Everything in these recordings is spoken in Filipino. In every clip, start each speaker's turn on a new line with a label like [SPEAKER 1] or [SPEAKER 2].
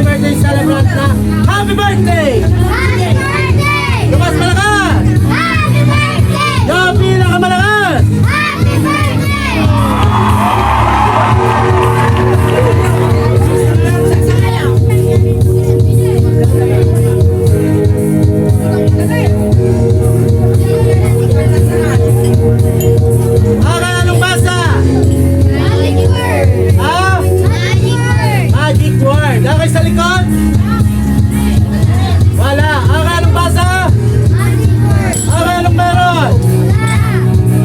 [SPEAKER 1] birthday celebrant na happy birthday!
[SPEAKER 2] Happy birthday!
[SPEAKER 1] Lumas malakas!
[SPEAKER 2] Happy birthday!
[SPEAKER 1] Yung pinakamalakas!
[SPEAKER 2] Happy birthday!
[SPEAKER 1] Okay, anong basa?
[SPEAKER 2] Magic word!
[SPEAKER 1] Ah?
[SPEAKER 2] Magic word!
[SPEAKER 1] Magic word. Okay, sa likod? Wala. Okay, anong basa?
[SPEAKER 2] Magic word!
[SPEAKER 1] Okay, anong meron?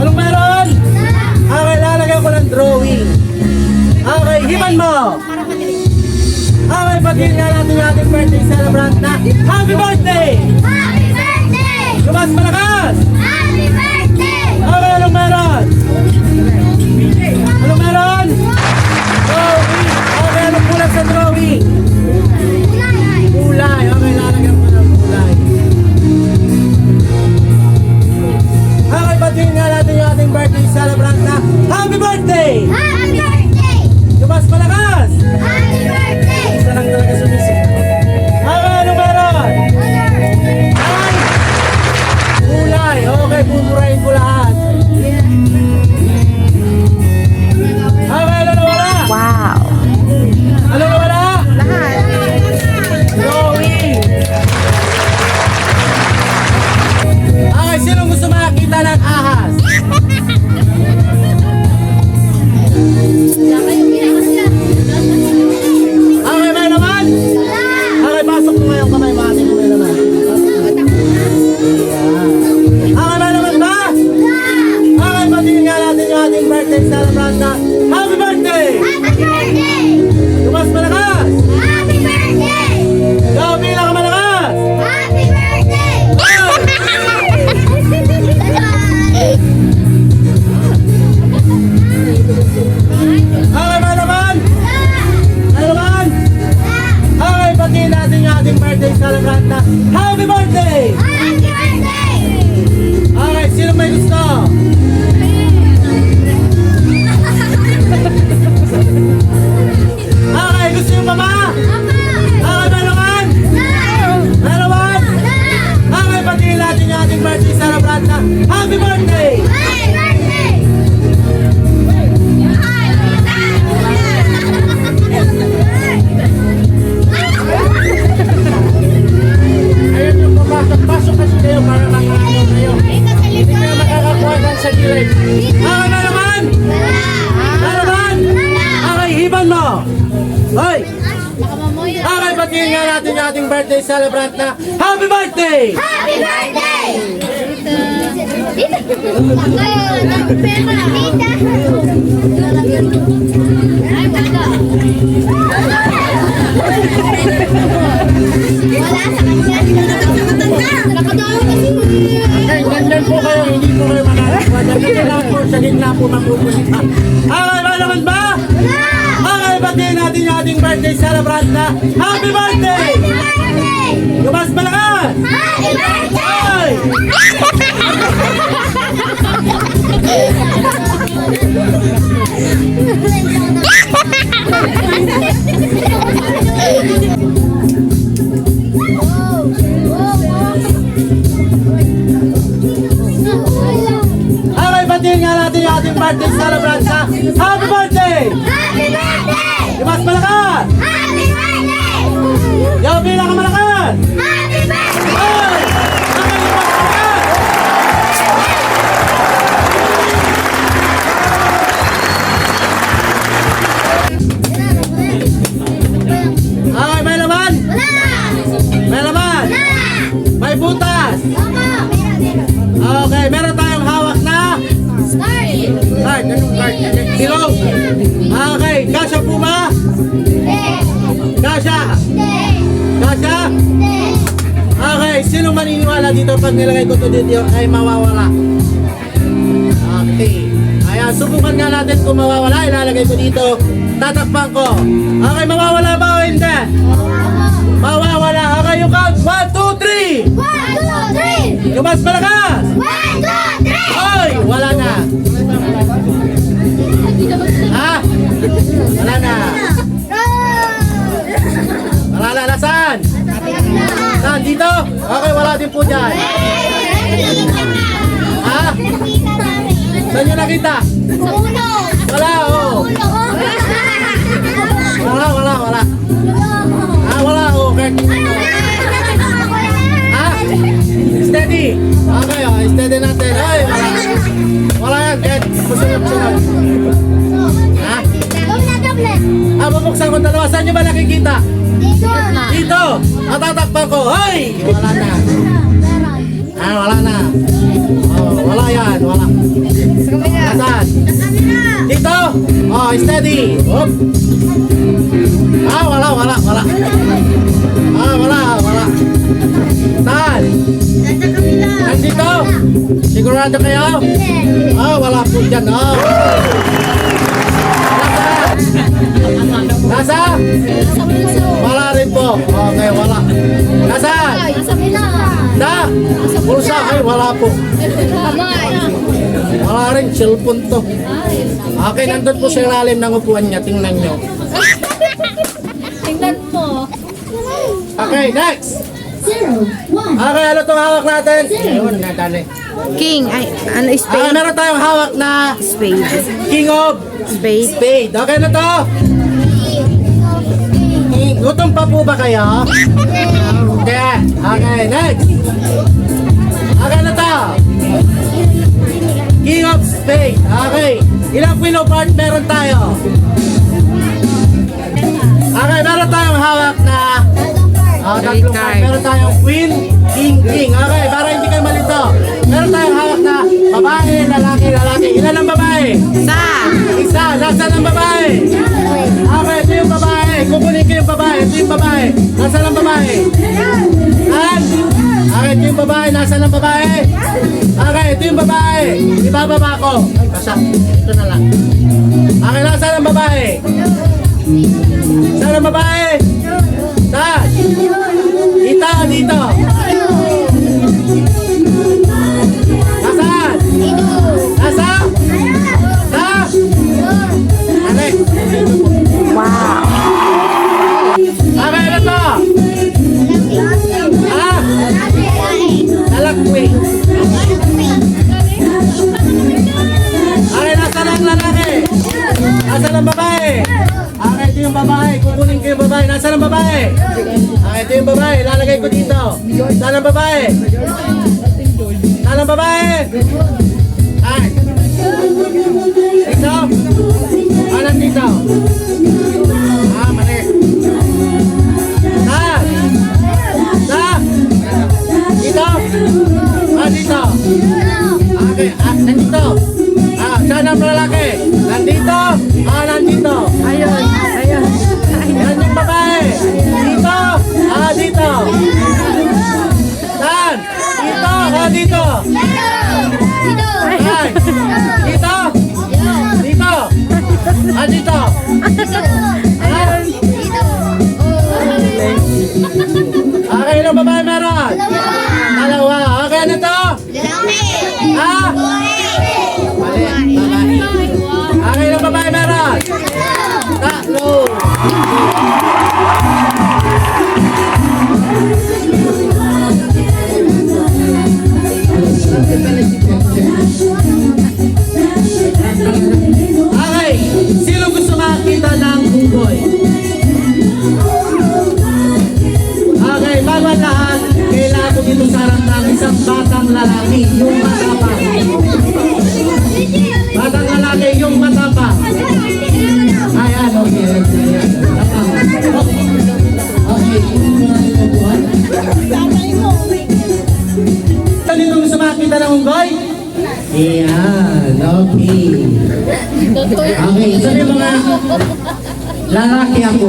[SPEAKER 1] Anong meron? Okay, lalagyan ko ng drawing. Okay, himan mo. Okay, batiin nga natin yung ating birthday celebrant na happy birthday!
[SPEAKER 2] Happy birthday!
[SPEAKER 1] Lumas malakas!
[SPEAKER 2] Happy birthday!
[SPEAKER 1] Okay, anong meron? Anong meron? Drawing. Okay, anong kulang sa drawing? Kulay. Okay, lalagyan ko ng kulay. Okay, batiin nga natin yung ating birthday celebrant na happy birthday!
[SPEAKER 2] Happy birthday!
[SPEAKER 1] Lumas malakas!
[SPEAKER 2] Happy birthday!
[SPEAKER 1] Isa lang talaga sumisip. Okay, anong meron? Ay! Kulay. Okay, pupurahin ko lahat. Okay, ano nawala?
[SPEAKER 3] Wow.
[SPEAKER 1] Ano nawala? Drawing. Okay, sino gusto makakita ng ahas? Okay, may naman? Okay, pasok mo ngayong kamay mo ating may naman. Okay, may naman ba? Okay, patingin nga natin yung ating birthday celebrant na happy birthday!
[SPEAKER 2] Happy birthday!
[SPEAKER 1] Lumas malakas!
[SPEAKER 2] Happy birthday!
[SPEAKER 1] Ikaw pinakamalakas!
[SPEAKER 2] Happy birthday!
[SPEAKER 1] Okay, may naman? May naman? Okay, patingin natin yung ating birthday celebrant na happy birthday!
[SPEAKER 2] Happy birthday!
[SPEAKER 1] Okay, sino may gusto? Okay, gusto yung mama? Okay, may naman? May naman? Okay, patingin natin yung ating birthday celebrant na happy birthday! Ayun yung pasok kasi kayo para makakaano kayo. Hindi kayo makakakuha ng sa gilid. Okay, may naman? May naman? Okay, hiban mo! Hoy! Okay, patingin nga natin yung ating birthday celebrant na happy birthday!
[SPEAKER 2] Happy birthday!
[SPEAKER 1] Okay, ganyan po kayo, hindi po kayo makakakuha. Ganyan lang po, sa gitna po mapupunta. Okay, may naman ba? Okay, patingin natin yung ating birthday celebrant na happy birthday! Lumas malakas!
[SPEAKER 2] Happy birthday!
[SPEAKER 1] Hoy! Okay, patingin nga natin yung ating birthday celebrant na happy birthday!
[SPEAKER 2] Happy birthday!
[SPEAKER 1] Lumas malakas!
[SPEAKER 2] Happy birthday!
[SPEAKER 1] Yung pinakamalakas!
[SPEAKER 2] Happy birthday!
[SPEAKER 1] Hoy! Okay, lumas malakas! Okay, may laman? May laman? May butas? Okay, meron tayong hawak na card. Anong card? Silong. Okay, kasya po ba? Kasya? Kasya? Okay, sino maniniwala dito pag nilagay ko to dito ay mawawala? Okay. Ayan, subukan nga natin kung mawawala. Ilalagay ko dito. Tatakpan ko. Okay, mawawala ba o hindi? Mawawala. Okay, you count. 1, 2, 3.
[SPEAKER 2] 1, 2, 3!
[SPEAKER 1] Yung mas malakas.
[SPEAKER 2] 1, 2, 3!
[SPEAKER 1] Oy, wala na. Ha? Wala na. Wala na. wala. Nasaan? Saan? Dito? Okay, wala din po dyan. Ha? Saan nyo nakita? Wala, oh. Wala. Wala, oh. Okay. Ha? Steady. Okay, oh. Steady natin. Ay, wala. Wala yan. Kahit sunod. Ha? Bubuksan ko dalawa. Saan nyo ba nakikita? Dito. Matatakpan ko. Ay! Wala na. Wala na. Oh, wala yan. Wala. Saan? Dito. Oh, steady. Hop. Wala. Wala. Saan? Nandito. Sigurado kayo? Wala po dyan. Nasa? Wala rin po. Okay, wala. Nasaan? Na? Pulsa? Ay, wala po. Wala rin. Cellphone to. Okay, nandun po sa ilalim ng upuan niya. Tingnan nyo.
[SPEAKER 3] Tingnan mo.
[SPEAKER 1] Okay, next. Okay, ano itong hawak natin? Ayun, nadali.
[SPEAKER 4] King, ay, ano, spade?
[SPEAKER 1] Meron tayong hawak na
[SPEAKER 4] Spade.
[SPEAKER 1] King of
[SPEAKER 4] Spade.
[SPEAKER 1] Spade. Okay na to? Gutom pa po ba kayo? Okay, next. Okay na to? King of Spade. Okay. Ilang pillow part meron tayo? Okay, meron tayong hawak na tatlong part. Meron tayong Queen, King. Okay, para hindi kayo malito. Meron tayong hawak na babae, lalaki. Ilan ang babae? Isa. Nasaan ang babae? Okay, ito yung babae. Kukunin ko yung babae. Ito yung babae. Nasaan ang babae? Saan? Okay, ito yung babae. Nasaan ang babae? Okay, ito yung babae. Ibababa ko. Ay, basa. Ito na lang. Okay, nasaan ang babae? Saan ang babae? Saan? Dito. Nasaan? Nasaan? Saan? Alex.
[SPEAKER 4] Wow.
[SPEAKER 1] Okay, ano to? Lalakwi. Okay, nasaan ang lalaki? Nasaan ang babae? Okay, ito yung babae. Kukunin ko yung babae. Nasaan ang babae? Okay, ito yung babae. Lalagay ko dito. Saan ang babae? Saan ang babae? Ay. Dito? Nandito? Mali. Saan? Saan? Dito? Dito. Okay, nandito. Saan ang lalaki? Nandito? Nandito.
[SPEAKER 4] Ayun.
[SPEAKER 1] Saan yung babae? Dito? Dito. Saan? Dito? Dito. Ay. Dito? Dito? Dito. Okay, ilang babae meron? Dalawa. Okay, ano to? Mali. Okay, ilang babae meron? Tatlo. Okay, sino gusto makakita ng unggoy? Okay, bago ang lahat, kailangan ko dito sa harap ng isang batang lalaki, yung matapang. Batang lalaki, yung matapang. Ayan, okay. Okay. Sino gusto makakita ng unggoy? Ayan, okay. Okay, sabi mga lalaki ako.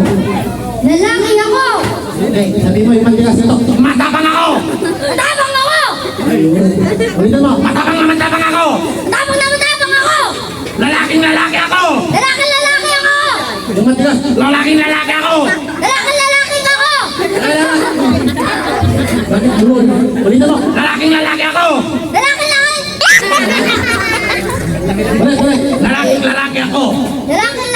[SPEAKER 2] Lalaki ako!
[SPEAKER 1] Okay, sabi mo yung pagkilas nito. Matapang ako!
[SPEAKER 2] Matapang ako!
[SPEAKER 1] Ulitin mo, matapang ako!
[SPEAKER 2] Matapang ako!
[SPEAKER 1] Lalaking lalaki ako!
[SPEAKER 2] Lalaki ako!
[SPEAKER 1] Yung matigas, lalaking lalaki ako!
[SPEAKER 2] Lalaki ako!
[SPEAKER 1] Bakit doon? Ulitin mo, lalaking lalaki ako!
[SPEAKER 2] Lalaki!
[SPEAKER 1] Lalaking lalaki ako!
[SPEAKER 2] Lalaki!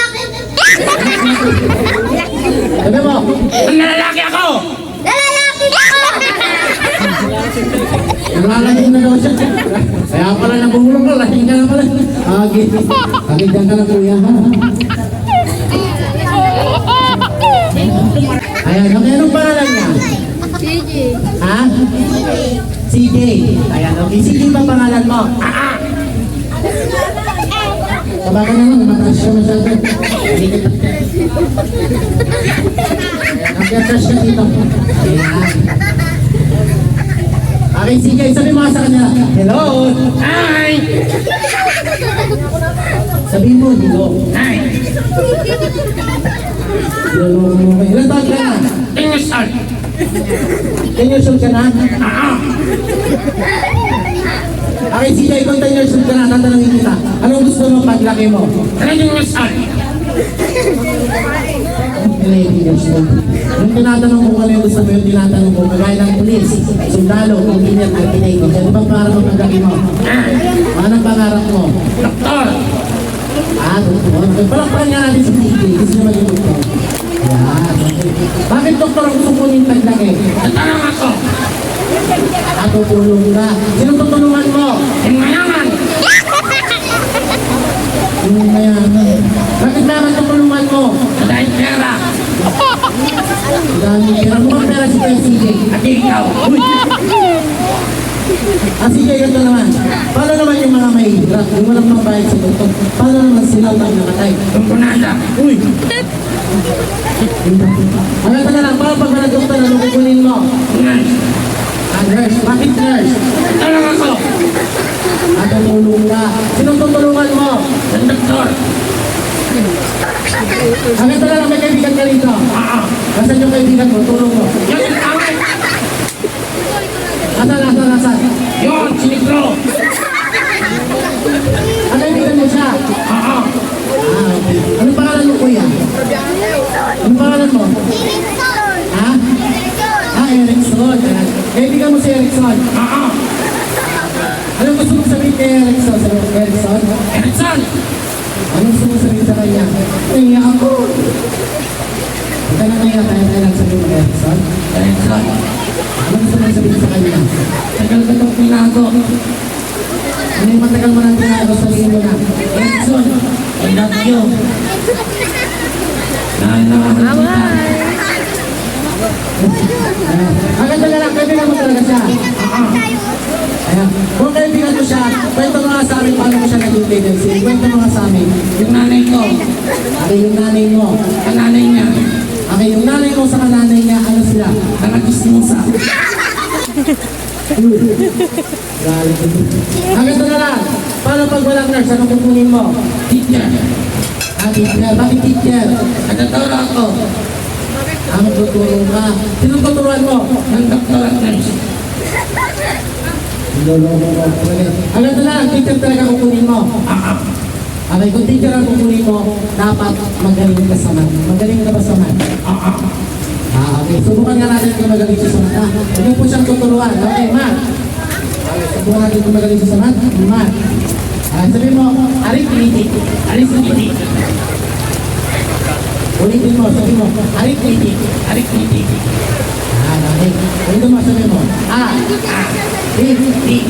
[SPEAKER 1] Sabi mo, ang lalaki ako! Nalalagin na daw siya. Kaya pala nabulong ka, lasing ka na pala. Okay. Okay, dyan ka na kuya, ha? Ayan, okay, anong pangalan niya? Ha? CJ. Ayan, okay. CJ ba pangalan mo? Tabakan na lang, mataas siya masyado. Nag-crush ka dito. Ayan. Okay, CJ, sabi mo sa kanya. Hello! Hi! Sabi mo, hello. Hi! Hello, okay. Ilan taon ka na? 10 years old. 10 years old ka na? Okay, CJ, kung 10 years old ka na, tatanungin kita. Anong gusto mo paglaki mo? 10 years old. 11 years old. Yung tinatanong ko kung ano yung gusto mo, yung tinatanong ko, kagaya ng pulis, sundalo, engineer, architect. Ano bang pangarap mo paglaki mo? Anong pangarap mo? Doktor. Doktor. Palakpakan nga natin si CJ. Gusto naman yung doktor. Yan. Bakit doktor ang gusto ko yung paglaki? Tatanong ako. Tutulong ka. Sinong tutulungan mo? Yung mayaman. Yung mayaman. Bakit naman tutulungan mo? Dahil pera. Dahil pera. Mukhang pera si Kuya CJ. At ikaw. CJ, ganito naman. Paano naman yung mga mahihirap? Yung walang pambayad sa doktor. Paano naman sila ang nakatay? Tungkunada. Uy! Ano ka na lang, paano pag wala doktor, ano kukunin mo? Nurse. Bakit nurse? Tulong ako. Tutulong ka. Sinong tutulungan mo? Ang doktor. Hanggang na lang may kaibigan ka rito. Nasaan yung kaibigan mo? Tulong mo. Yung tawag. Nasaan? Yun, sinigro. Ang kaibigan mo siya? Okay. Anong pangalan mo, kuya? Anong pangalan mo? Ha? Erickson. Kaibigan mo si Erickson? Anong gusto mong sabihin kay Erickson? Sabi mo, Erickson? Erickson! Anong gusto mong sabihin sa kanya? Kaya ako. Ika na kaya tayo lang sabihin mo, Erickson? Erickson. Anong gusto mong sabihin sa kanya? Tagal ka itong pinago. Ano yung matagal mo ng pinago? Sabihin mo na. Erickson, I love you. Agad na lang, kaibigan mo talaga siya. Ayan. Kung kaibigan mo siya, kwento mo nga sa amin paano mo siya naging tendency. Kwento mo nga sa amin. Yung nanay ko. Okay, yung nanay mo. Kananay niya. Okay, yung nanay mo sa kananay niya, ano sila? Nakagismusa. Agad na lang. Paano pag walang nurse, anong kukunin mo? Teacher. Teacher. Bakit teacher? Nagtatawra ako. Ang tutulong ka. Sinong tuturuan mo? Ang doktor at nurse. Agad na lang, teacher talaga kukunin mo. Okay, kung teacher ang kukunin mo, dapat magaling ka sa math. Magaling ka ba sa math? Okay, subukan nga natin kung magaling siya sa math. Hindi po siyang tuturuan. Okay, math. Subukan natin kung magaling siya sa math. Math. Sabihin mo, arithmetic. Arithmetic. Ulitin mo, sabihin mo, arithmetic. Arithmetic. Okay. Ulitin mo, sabihin mo, arithmetic.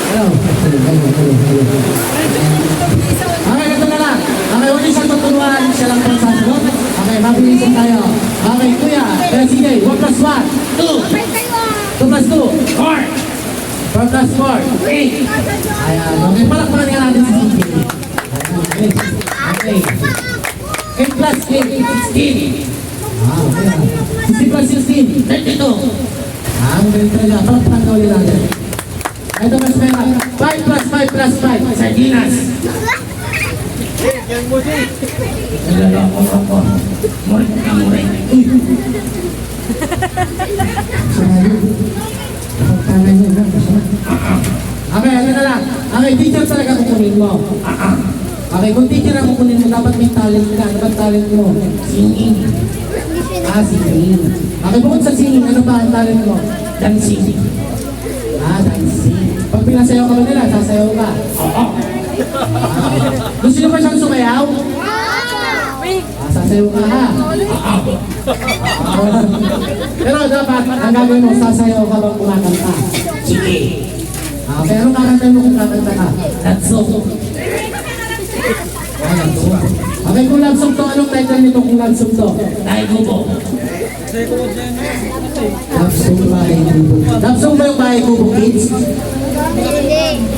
[SPEAKER 1] Hello. Okay, ganito na lang. Okay, huwag niyo siyang tuturuan. Siya lang pang sasagot. Okay, mabilisan tayo. Okay, kuya. Kaya CJ, 1 plus 1. 2. 2 plus 2. 4. 4 plus 4. 8. Ayan. Okay, palakpakan nga natin si CJ. Okay. Okay. 8 plus 8. 16. Okay. 60 plus 16. 32. Magaling talaga. Palakpakan nga ulit natin. Ito mas pera. 5 plus 5 plus 5. Sardinas. Nalala ko. Murik na murik. Okay, ano na lang. Okay, teacher talaga kukunin mo. Okay, kung teacher ang kukunin mo, dapat may talent ka. Ano ba talent mo? Singing. Singing. Okay, bukod sa singing, ano ba ang talent mo? Dancing. Dancing. Pag pinasayaw ka ba nila, sasayaw ka? Oo. Gusto nyo ba siyang sumayaw? sasayaw ka ha. Pero dapat, ang gagawin mo, sasayaw ka bang kumakanta.
[SPEAKER 3] Sige.
[SPEAKER 1] Pero kakantay mo kung kakanta ka.
[SPEAKER 3] That's so.
[SPEAKER 1] Okay, kung love song to, anong title nito kung love song to?
[SPEAKER 3] Tayo mo.
[SPEAKER 1] Love song Bahay Kubo. Love song ba yung Bahay Kubo, kids?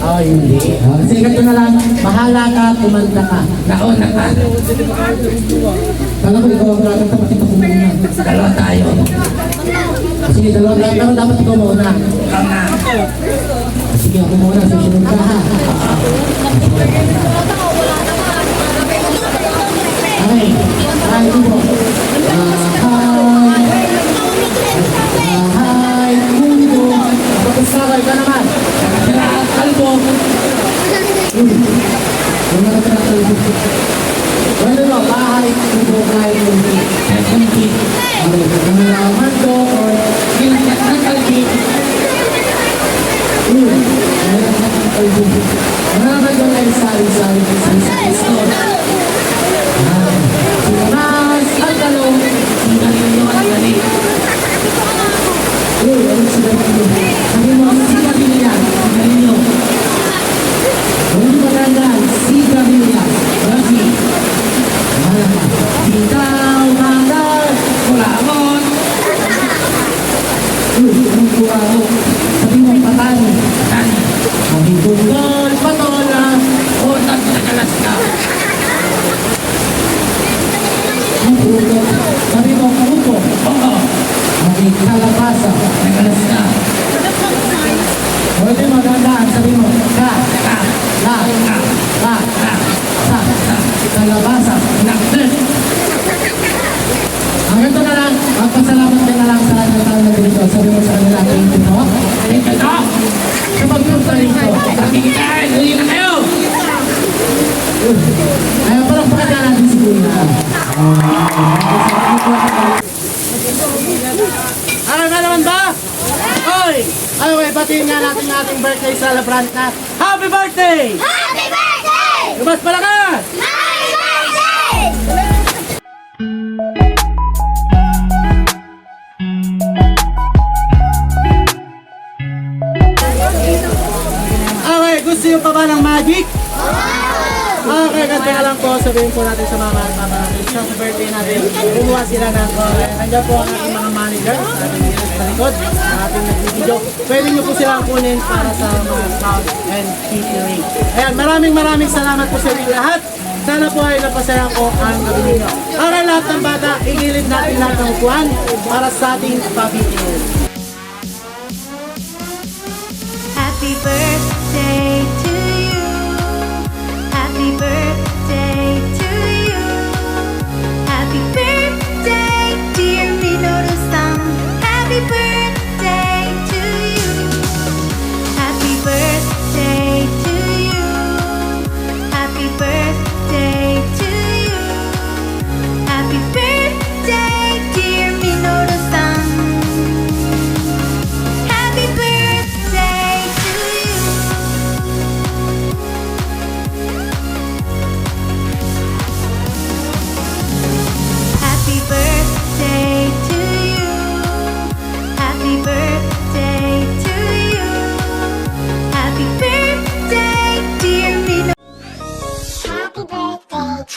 [SPEAKER 1] Oh, hindi. Sige, ganito na lang. Bahala ka, kumanta ka.
[SPEAKER 3] Nauna ka.
[SPEAKER 1] Kala ko ikaw ang kakanta, pati ako muna.
[SPEAKER 3] Dalawa tayo.
[SPEAKER 1] Sige, dalawa lang. Pero dapat ikaw muna.
[SPEAKER 3] Ikaw na.
[SPEAKER 1] Sige, ako muna. Susunod ka ha. Okay. Bahay Kubo. Bahay Kubo. Tapos ka naman.
[SPEAKER 3] Nakatira ang kalbo.
[SPEAKER 1] Yung mga kalbo. Ano ba? Bahay Kubo. Bahay Kubo.
[SPEAKER 3] Kalbi.
[SPEAKER 1] Okay. Nalaman ko or
[SPEAKER 3] Ginagkat ng kalbi.
[SPEAKER 1] nalaman ko ay sari-sari. Sinas ang talong.
[SPEAKER 3] Singalino ang gali.
[SPEAKER 1] Ano sila dito? Sabi mo, siga bilya.
[SPEAKER 3] Singalino.
[SPEAKER 1] Hindi magandang siga bilya. Rafi. Bitaw mandan.
[SPEAKER 3] Kulamon.
[SPEAKER 1] Ang kuwao. Sabi mo, patani.
[SPEAKER 3] Tani.
[SPEAKER 1] Sabi bungol, patola.
[SPEAKER 3] Otak na kalas ka.
[SPEAKER 1] Kuko. Sabi mo, kuko.
[SPEAKER 3] Oo.
[SPEAKER 1] Sabi kalabasa.
[SPEAKER 3] Nagalas ka.
[SPEAKER 1] Pwede magandaan. Sabi mo, ka.
[SPEAKER 3] Ka.
[SPEAKER 1] La.
[SPEAKER 3] Ka.
[SPEAKER 1] La.
[SPEAKER 3] Ka.
[SPEAKER 1] Sa. Kalabasa.
[SPEAKER 3] Nakdes.
[SPEAKER 1] Ang ganito na lang, magpasalamat ka na lang sa kanya tao na dito. Sabi mo sa kanila, thank you po.
[SPEAKER 3] Thank you, Doc.
[SPEAKER 1] Sa pagpunta rito.
[SPEAKER 3] Pakikitaan. Huli na kayo.
[SPEAKER 1] Ayaw parang pakita natin si Kuya. Ano na naman ba? Oy! Okay, batiin nga natin yung ating birthday celebrant na Happy Birthday!
[SPEAKER 2] Happy birthday!
[SPEAKER 1] Lumas palakas!
[SPEAKER 2] Happy birthday!
[SPEAKER 1] Okay, gusto nyo pa ba ng magic? Okay, ganito na lang po. Sabihin po natin sa mga mama natin. Sa birthday natin, kumuha sila ng nandiyan po ang ating mga manager, ating sa likod, ang ating nag-video. Pwede nyo po silang kunin para sa mga sound and featuring. Ayan, maraming salamat po sa inyo lahat. Sana po ay napasaya ko ang gabi ninyo. Para lahat ng bata, igilid natin lahat ng upuan para sa ating pabitin.
[SPEAKER 5] Happy birthday to you. Happy birthday to you. Happy birthday, dear Minoru-san. Happy birthday to you. Happy birthday to you. Happy birthday to you. Happy birthday, dear Minoru-san. Happy birthday to you. Happy birthday to you. Happy birthday to you. Happy birthday, dear Mino.
[SPEAKER 2] Happy birthday to you.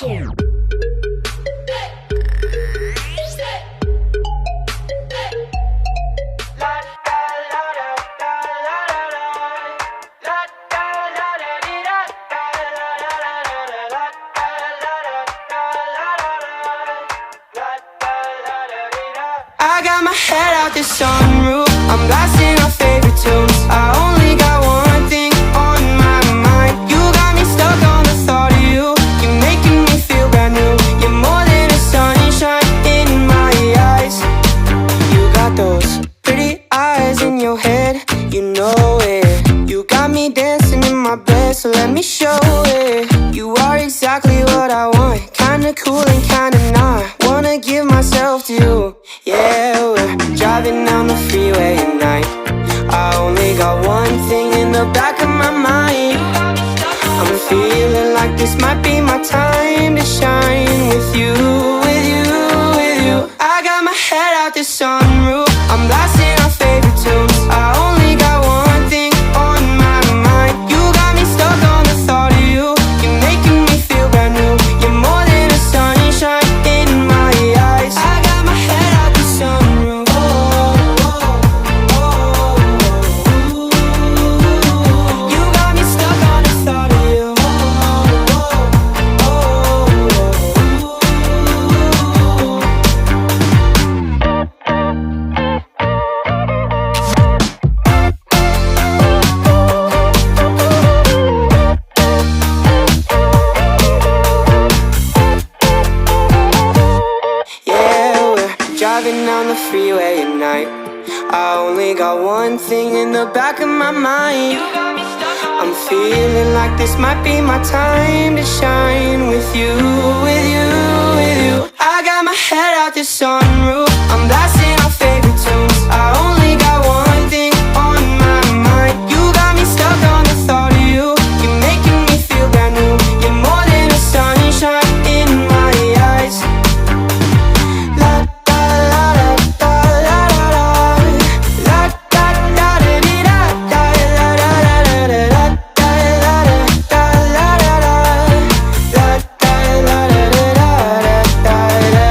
[SPEAKER 6] I got my head out the sunroof. I'm blasting our favorite tunes. I only got one thing on my mind. You got me stuck on the thought of you. You're making me feel brand new. You're more than a sunshine in my eyes. You got those pretty eyes in your head. You know it. You got me dancing in my bed, so let me show it. You are exactly what I want. Kinda cool and kinda not. Wanna give myself to you. Yeah, we're driving down the freeway at night. I only got one thing in the back of my mind. I'm feeling like this might be my time to shine with you, with you. down the freeway at night. I only got one thing in the back of my mind. I'm feeling like this might be my time to shine with you, with you, with you. I got my head out the sunroof, I'm blasting our favorite tunes. I only got one thing on my mind. You got me stuck on the thought of you. You're making me feel brand new. You're more than a sunshine in my eyes. La da la da da la da da. La da da da dee da da la da da da da da da la da la da da. La da la da da da da da.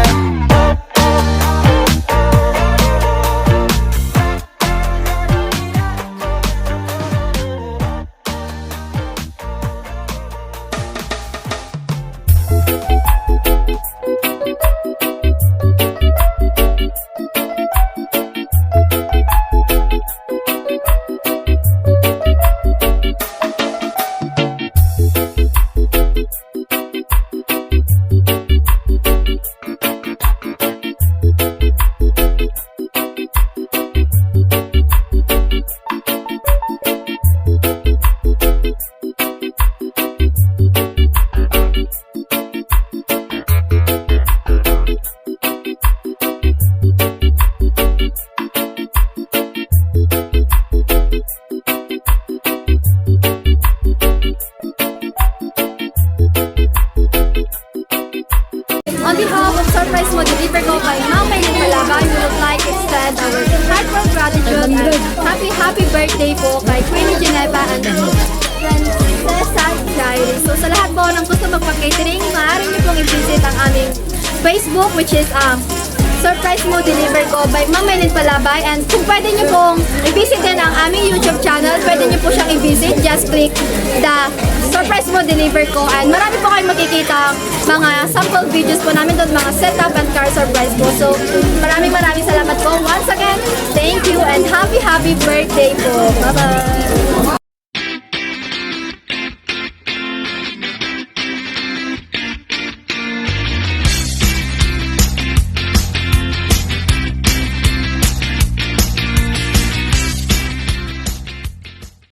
[SPEAKER 7] On behalf of Surprise Mo Deliver Ko kay Ma'am Maylin Malaban, we would like to extend our heartfelt gratitude and happy birthday po kay Queenie Geneva and Princesa Diary. So sa lahat po ng gusto magpa-catering, maaari niyo pong i-visit ang aming Facebook, which is Surprise Mo Deliver Ko by Ma'am Maylin Palabay. And kung pwede niyo pong i-visit din ang aming YouTube channel, pwede niyo po siyang i-visit. Just click the Surprise Mo Deliver Ko. And marami po kayong makikita mga sample videos po namin doon, mga setup and car surprise po. So maraming salamat po. Once again, thank you and happy birthday po. Bye-bye!